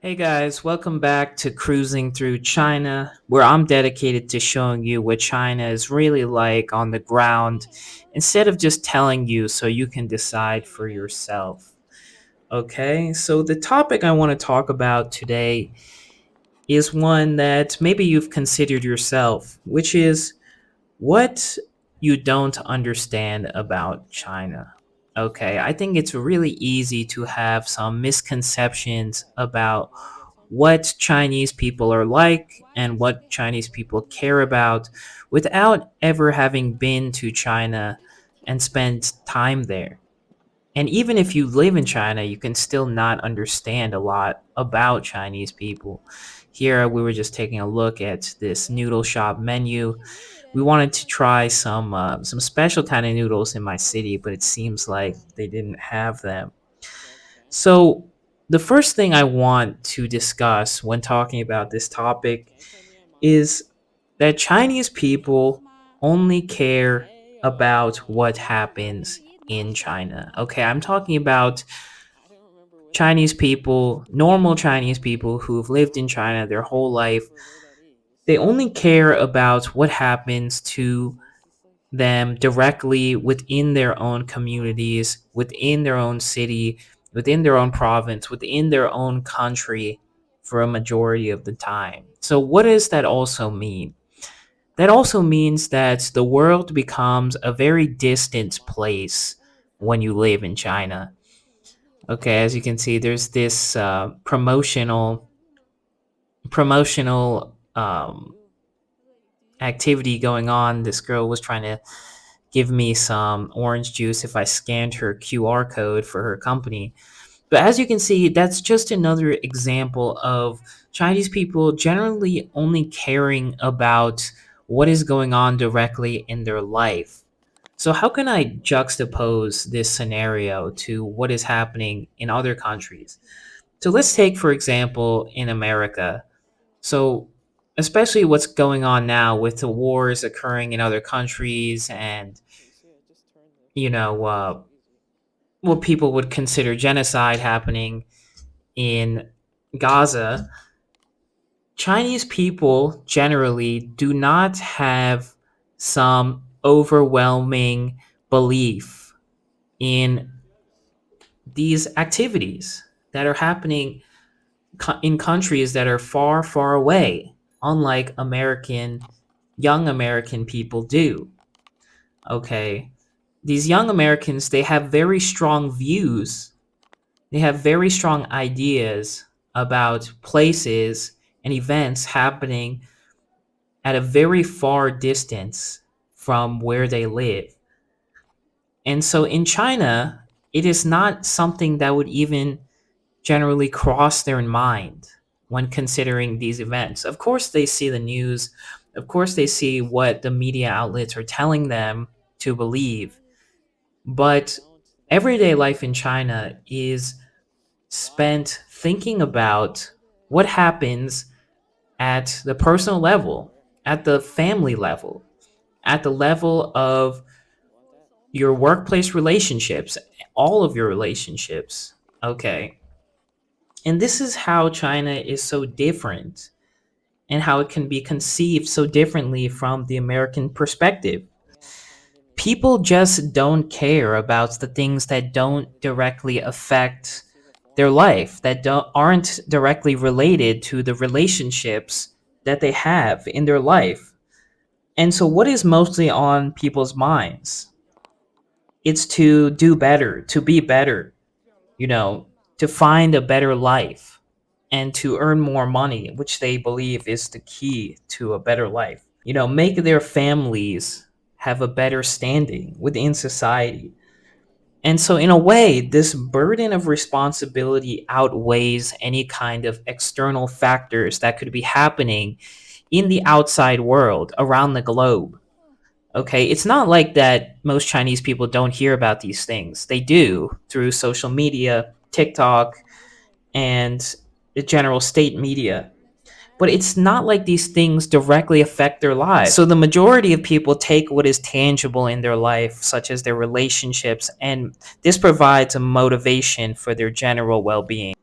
Hey guys, welcome back to Cruising Through China, where I'm dedicated to showing you what China is really like on the ground instead of just telling you so you can decide for yourself. Okay, so the topic I want to talk about today is one that maybe you've considered yourself, which is what you don't understand about China. Okay, I think it's really easy to have some misconceptions about what Chinese people are like and what Chinese people care about without ever having been to China and spent time there. And even if you live in China, you can still not understand a lot about Chinese people. Here, we were just taking a look at this noodle shop menu. We wanted to try some special kind of noodles in my city, but it seems like they didn't have them. So, the first thing I want to discuss when talking about this topic is that Chinese people only care about what happens in China. Okay, I'm talking about Chinese people, normal Chinese people who've lived in China their whole life. They only care about what happens to them directly within their own communities, within their own city, within their own province, within their own country for a majority of the time. So, what does that also mean? That also means that the world becomes a very distant place when you live in China. Okay, as you can see, there's this promotional activity going on. This girl was trying to give me some orange juice if I scanned her QR code for her company. But as you can see, that's just another example of Chinese people generally only caring about what is going on directly in their life. So, how can I juxtapose this scenario to what is happening in other countries? So, let's take, for example, in America. So, especially what's going on now with the wars occurring in other countries and, you know, what people would consider genocide happening in Gaza, Chinese people generally do not have some overwhelming belief in these activities that are happening in countries that are far, far away, unlike young American people do. Okay. These young Americans, they have very strong views, they have very strong ideas about places and events happening at a very far distance from where they live. And so in China, it is not something that would even generally cross their mind when considering these events. Of course, they see the news, of course, they see what the media outlets are telling them to believe, but everyday life in China is spent thinking about what happens at the personal level, at the family level, at the level of your workplace relationships, all of your relationships. Okay. And this is how China is so different and how it can be conceived so differently from the American perspective. People just don't care about the things that don't directly affect their life, that aren't directly related to the relationships that they have in their life. And so, what is mostly on people's minds? It's to do better, to be better, you know, to find a better life and to earn more money, which they believe is the key to a better life. Make their families have a better standing within society. And so, in a way, this burden of responsibility outweighs any kind of external factors that could be happening in the outside world around the globe. Okay, it's not like that most Chinese people don't hear about these things. They do through social media, TikTok, and the general state media. But it's not like these things directly affect their lives. So the majority of people take what is tangible in their life, such as their relationships, and this provides a motivation for their general well being.